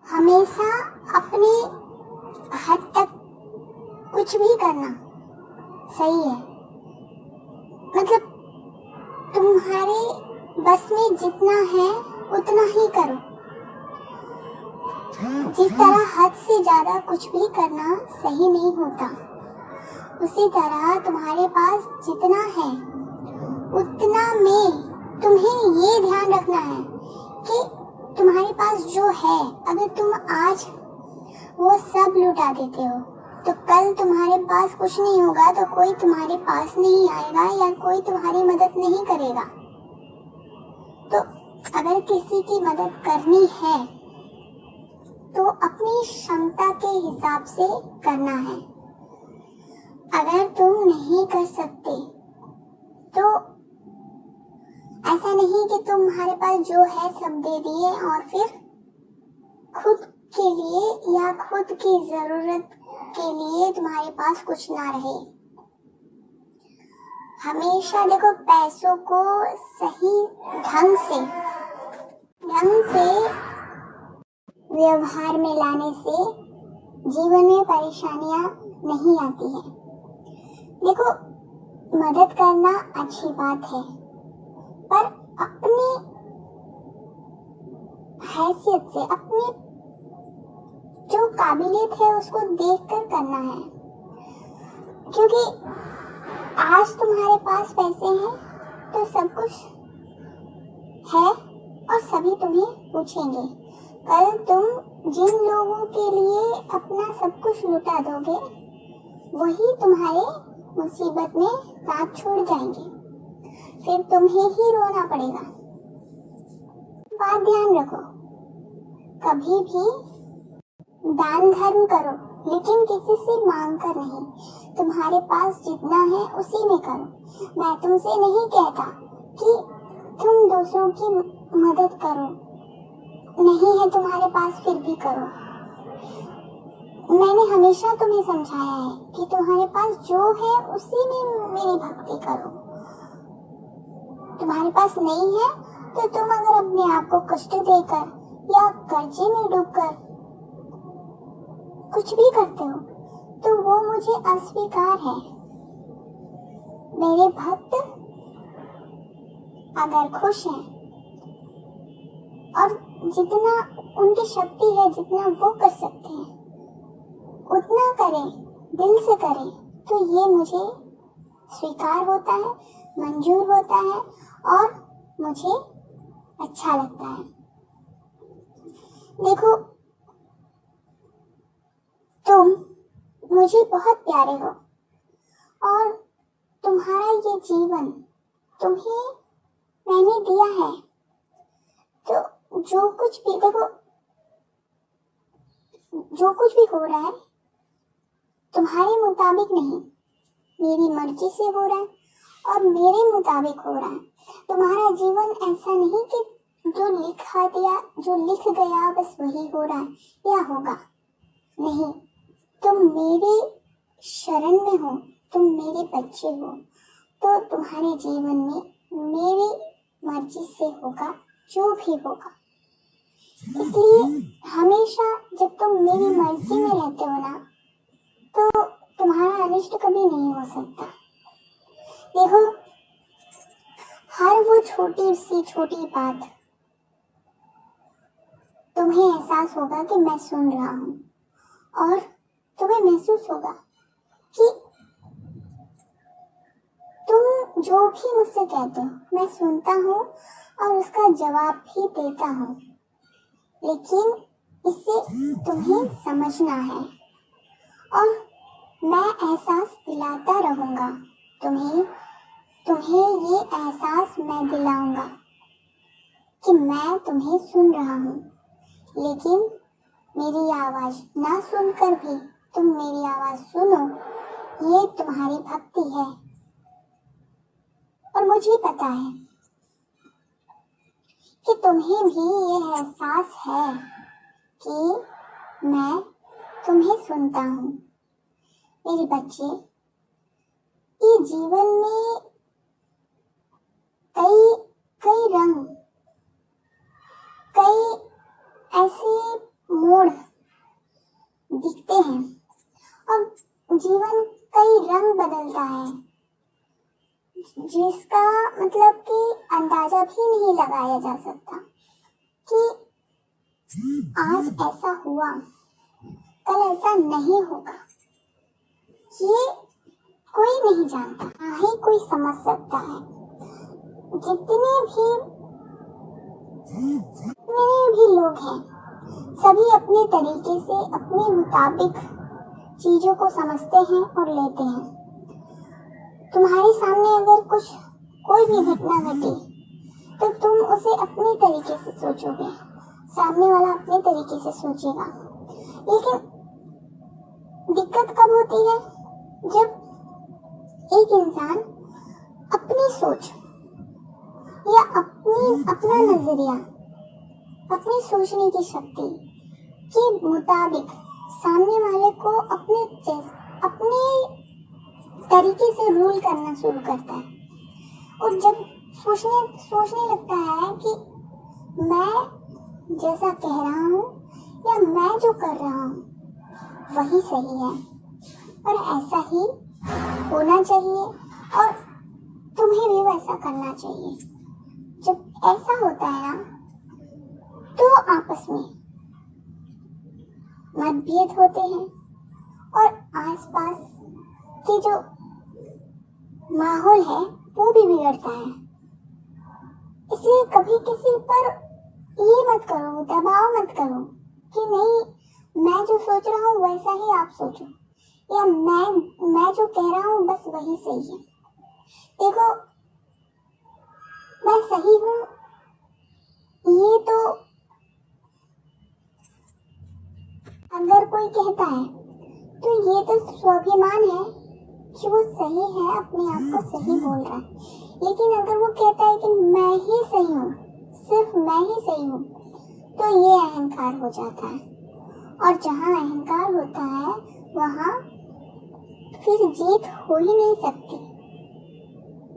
हमेशा अपनी हद तक कुछ भी करना सही है। मतलब तुम्हारे बस में जितना है उतना ही करो। जिस तरह हद से ज्यादा कुछ भी करना सही नहीं होता, उसी तरह तुम्हारे पास जितना है उतना में तुम्हें ये ध्यान रखना है कि तुम्हारे पास जो है, अगर तुम आज वो सब लुटा देते हो तो कल तुम्हारे पास कुछ नहीं होगा, तो कोई तुम्हारे पास नहीं आएगा या कोई तुम्हारी मदद नहीं करेगा। तो अगर किसी की मदद करनी है तो अपनी क्षमता के हिसाब से करना है। अगर तुम नहीं कर सकते तो ऐसा नहीं कि तुम्हारे पास जो है सब दे दिए और फिर खुद के लिए या खुद की जरूरत के लिए तुम्हारे पास कुछ ना रहे। हमेशा देखो, पैसों को सही ढंग से व्यवहार में लाने से जीवन में परेशानियां नहीं आती हैं। देखो, मदद करना अच्छी बात है, पर अपनी हैसियत से, अपनी जो काबिलियत है उसको देखकर करना है। क्योंकि आज तुम्हारे पास पैसे हैं तो सब कुछ है और सभी तुम्हें पूछेंगे। कल तुम जिन लोगों के लिए अपना सब कुछ लुटा दोगे वही तुम्हारे मुसीबत में साथ छोड़ जाएंगे, फिर तुम्हें ही रोना पड़ेगा। बात ध्यान रखो, कभी भी दान धर्म करो, लेकिन किसी से मांग कर नहीं। तुम्हारे पास जितना है उसी में करो। मैं तुमसे नहीं कहता कि तुम दूसरों की मदद करो, नहीं है तुम्हारे पास फिर भी करो। मैंने हमेशा तुम्हें समझाया है कि तुम्हारे पास जो है उसी में मेरी भक्ति करो। तुम्हारे पास नहीं है तो तुम अगर अपने आप को कष्ट देकर या कर्जे में डूबकर कुछ भी करते हो तो वो मुझे अस्वीकार है। मेरे भक्त अगर खुश हैं और जितना उनकी शक्ति है, जितना वो कर सकते हैं उतना करें, दिल से करें, तो ये मुझे स्वीकार होता है, मंजूर होता है और मुझे अच्छा लगता है। देखो, तुम मुझे बहुत प्यारे हो और तुम्हारा ये जीवन तुम्हें मैंने दिया है। तो जो कुछ भी, देखो, जो कुछ भी हो रहा है तुम्हारे मुताबिक नहीं, मेरी मर्जी से हो रहा है और मेरे मुताबिक हो रहा है। तुम्हारा जीवन ऐसा नहीं कि जो लिखा दिया, जो लिख गया बस वही हो रहा है या होगा। नहीं, तुम मेरे शरण में हो, तुम मेरे बच्चे हो, तो तुम्हारे जीवन में मेरी मर्जी से होगा जो भी होगा। इसलिए हमेशा जब तुम मेरी मर्जी में रहते हो ना, तो तुम्हारा अनिष्ट कभी नहीं हो सकता। देखो, हर वो छोटी सी छोटी बात तुम्हें एहसास होगा कि मैं सुन रहा हूँ और तुम्हें महसूस होगा कि तुम जो भी मुझसे कहते हो मैं सुनता हूँ और उसका जवाब भी देता हूँ, लेकिन इसे तुम्हें समझना है और मैं एहसास दिलाता रहूंगा तुम्हें ये एहसास मैं दिलाऊंगा कि मैं तुम्हें सुन रहा हूँ। लेकिन मेरी आवाज ना सुनकर भी तुम मेरी आवाज सुनो, ये तुम्हारी भक्ति है। और मुझे पता है कि तुम्हें भी ये एहसास है कि मैं तुम्हें सुनता हूँ। मेरे बच्चे, ये जीवन में कई रंग, कई ऐसे मोड़ दिखते हैं और जीवन कई रंग बदलता है, जिसका मतलब कि अंदाजा भी नहीं लगाया जा सकता कि आज ऐसा हुआ, कल ऐसा नहीं होगा। ये कोई नहीं जानता, ना ही कोई समझ सकता है। जितने भी लोग हैं, सभी अपने तरीके से अपने मुताबिक चीजों को समझते हैं और लेते हैं। तुम्हारे सामने अगर कोई भी घटना घटी तो तुम उसे अपने तरीके से सोचोगे, सामने वाला अपने तरीके से सोचेगा। लेकिन दिक्कत कब होती है? जब एक इंसान अपनी सोच या अपना नजरिया, अपनी सोचने की शक्ति के मुताबिक सामने वाले को अपने तरीके से रूल करना शुरू करता है। और जब सोचने लगता है कि मैं जैसा कह रहा हूँ या मैं जो कर रहा हूँ वही सही है और ऐसा ही होना चाहिए और तुम्हें भी वैसा करना चाहिए। जब ऐसा होता है ना, तो आपस में मतभेद होते हैं और आसपास के जो माहौल है वो भी बिगड़ता है। इसलिए कभी किसी पर ये मत करो, दबाव मत करो कि नहीं मैं जो सोच रहा हूँ वैसा ही आप सोचो, या मैं जो कह रहा हूँ बस वही सही है। देखो, मैं सही हूँ ये तो अगर कोई कहता है तो ये तो स्वाभिमान है कि वो सही है, अपने आप को सही बोल रहा है। लेकिन अगर वो कहता है कि मैं ही सही हूँ, सिर्फ मैं ही सही हूँ, तो ये अहंकार हो जाता है। और जहाँ अहंकार होता है वहाँ फिर जीत हो ही नहीं सकती।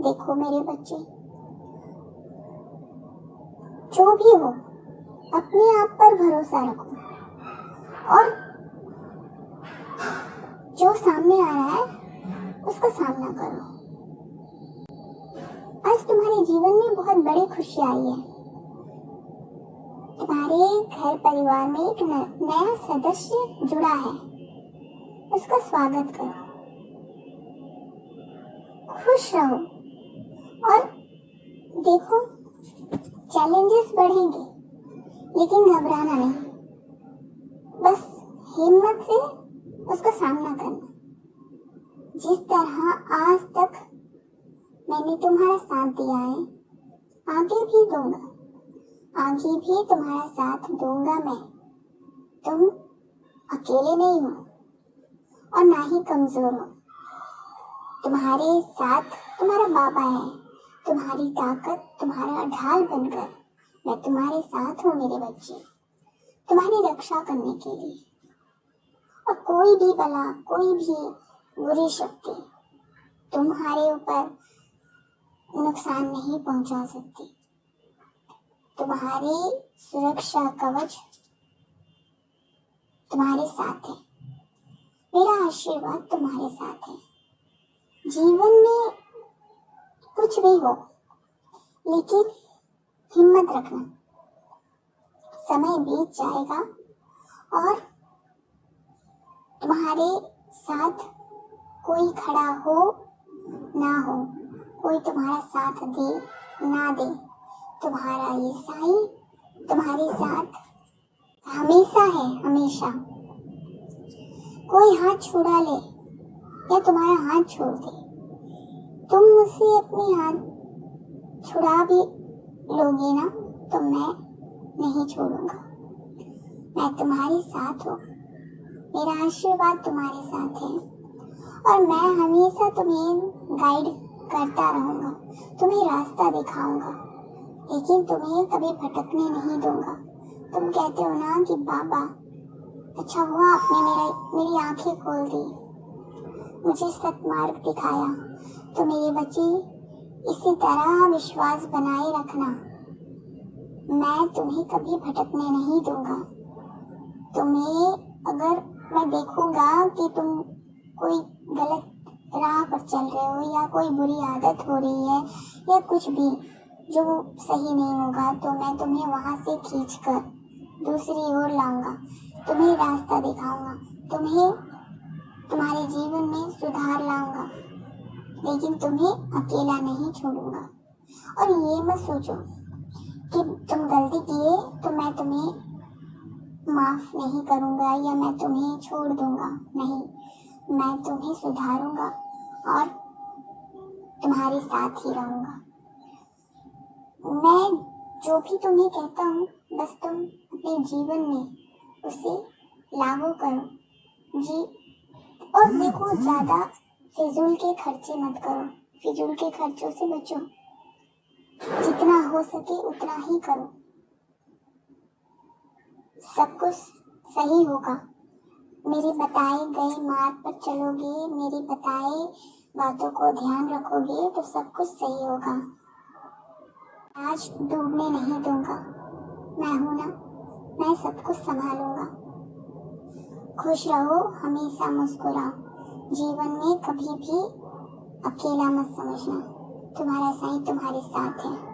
देखो मेरे बच्चे, जो भी हो अपने आप पर भरोसा रखो और जो सामने आ रहा है उसका सामना करो। आज तुम्हारे जीवन में बहुत बड़ी खुशी आई है। तुम्हारे घर परिवार में एक नया सदस्य जुड़ा है, उसका स्वागत करो, खुश रहो और देखो चैलेंजेस बढ़ेंगे लेकिन घबराना नहीं, बस हिम्मत से उसका सामना करना। जिस तरह आज तक मैंने तुम्हारा साथ दिया है, आगे भी दूंगा, आगे भी तुम्हारा साथ दूंगा मैं। तुम अकेले नहीं हो और ना ही कमजोर हो। तुम्हारे साथ तुम्हारा बाबा है, तुम्हारी ताकत, तुम्हारा ढाल बनकर मैं तुम्हारे साथ हूँ मेरे बच्चे, तुम्हारी रक्षा करने के लिए। और कोई भी बला, कोई भी बुरी शक्ति तुम्हारे ऊपर नुकसान नहीं पहुंचा सकती। तुम्हारी सुरक्षा कवच तुम्हारे साथ है, मेरा आशीर्वाद तुम्हारे साथ है। जीवन में कुछ भी हो लेकिन हिम्मत रखना, समय बीत जाएगा और तुम्हारे साथ कोई खड़ा हो ना हो, कोई तुम्हारा साथ दे ना दे, तुम्हारा ये साई तुम्हारे साथ हमेशा है, हमेशा। कोई हाथ छुड़ा ले या तुम्हारा हाथ छोड़ दे, तुम मुझसे अपनी हाथ छुड़ा भी लोगे ना तो मैं नहीं छोड़ूंगा। मैं तुम्हारे साथ हूँ, मेरा आशीर्वाद तुम्हारे साथ है और मैं हमेशा तुम्हें गाइड करता रहूंगा, तुम्हें रास्ता दिखाऊंगा, लेकिन तुम्हें कभी भटकने नहीं दूंगा। तुम कहते हो ना कि बाबा अच्छा हुआ आपने मेरी आंखें खोल दी, मुझे सत्मार्ग दिखाया। तो मेरे बच्चे इसी तरह विश्वास बनाए रखना, मैं तुम्हें कभी भटकने नहीं दूंगा। तुम्हें अगर मैं देखूंगा कि तुम कोई गलत राह पर चल रहे हो या कोई बुरी आदत हो रही है या कुछ भी जो सही नहीं होगा, तो मैं तुम्हें वहां से खींचकर दूसरी ओर लाऊंगा, तुम्हें रास्ता दिखाऊंगा, तुम्हें तुम्हारे जीवन में सुधार लाऊंगा, लेकिन तुम्हें अकेला नहीं छोड़ूंगा। और ये मत सोचो कि तुम गलती किए तो मैं तुम्हें माफ नहीं करूंगा या मैं तुम्हें छोड़ दूंगा। नहीं, मैं तुम्हें सुधारूंगा और तुम्हारे साथ ही रहूंगा। मैं जो भी तुम्हें कहता हूँ, बस तुम अपने जीवन में उसे लागू करो जी। और देखो, ज्यादा फिजूल के खर्चे मत करो, फिजूल के खर्चों से बचो, जितना हो सके उतना ही करो, सब कुछ सही होगा। मेरे बताए गए मार्ग पर चलोगे, मेरी बताए बातों को ध्यान रखोगे तो सब कुछ सही होगा। आज डूबने नहीं दूंगा, मैं हूं ना, मैं सब कुछ संभालूंगा। खुश रहो, हमेशा मुस्कुराओ, जीवन में कभी भी अकेला मत समझना, तुम्हारा साईं तुम्हारे साथ है।